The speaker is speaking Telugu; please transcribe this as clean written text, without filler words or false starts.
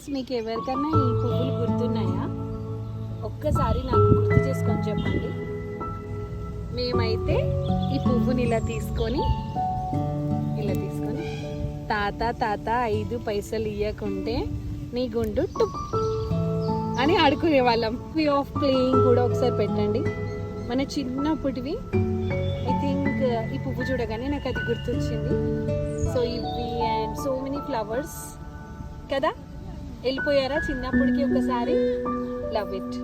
ఫ్రెండ్స్, మీకు ఎవరికన్నా ఈ పువ్వులు గుర్తున్నాయా? ఒక్కసారి నాకు గుర్తు చేసుకొని చెప్పండి. మేమైతే ఈ పువ్వుని ఇలా తీసుకొని తాత 5 పైసలు ఇవ్వకుంటే నీ గుండు టుప్ అని ఆడుకునే వాళ్ళం. వే ఆఫ్ ప్లేయింగ్ కూడా ఒకసారి పెట్టండి. మన చిన్నప్పటివి. ఐ థింక్ ఈ పువ్వు చూడగానే నాకు అది గుర్తొచ్చింది. సో ఇవి అండ్ సో మెనీ ఫ్లవర్స్ కదా. వెళ్ళిపోయారా చిన్నప్పటికి ఒకసారి? Love it.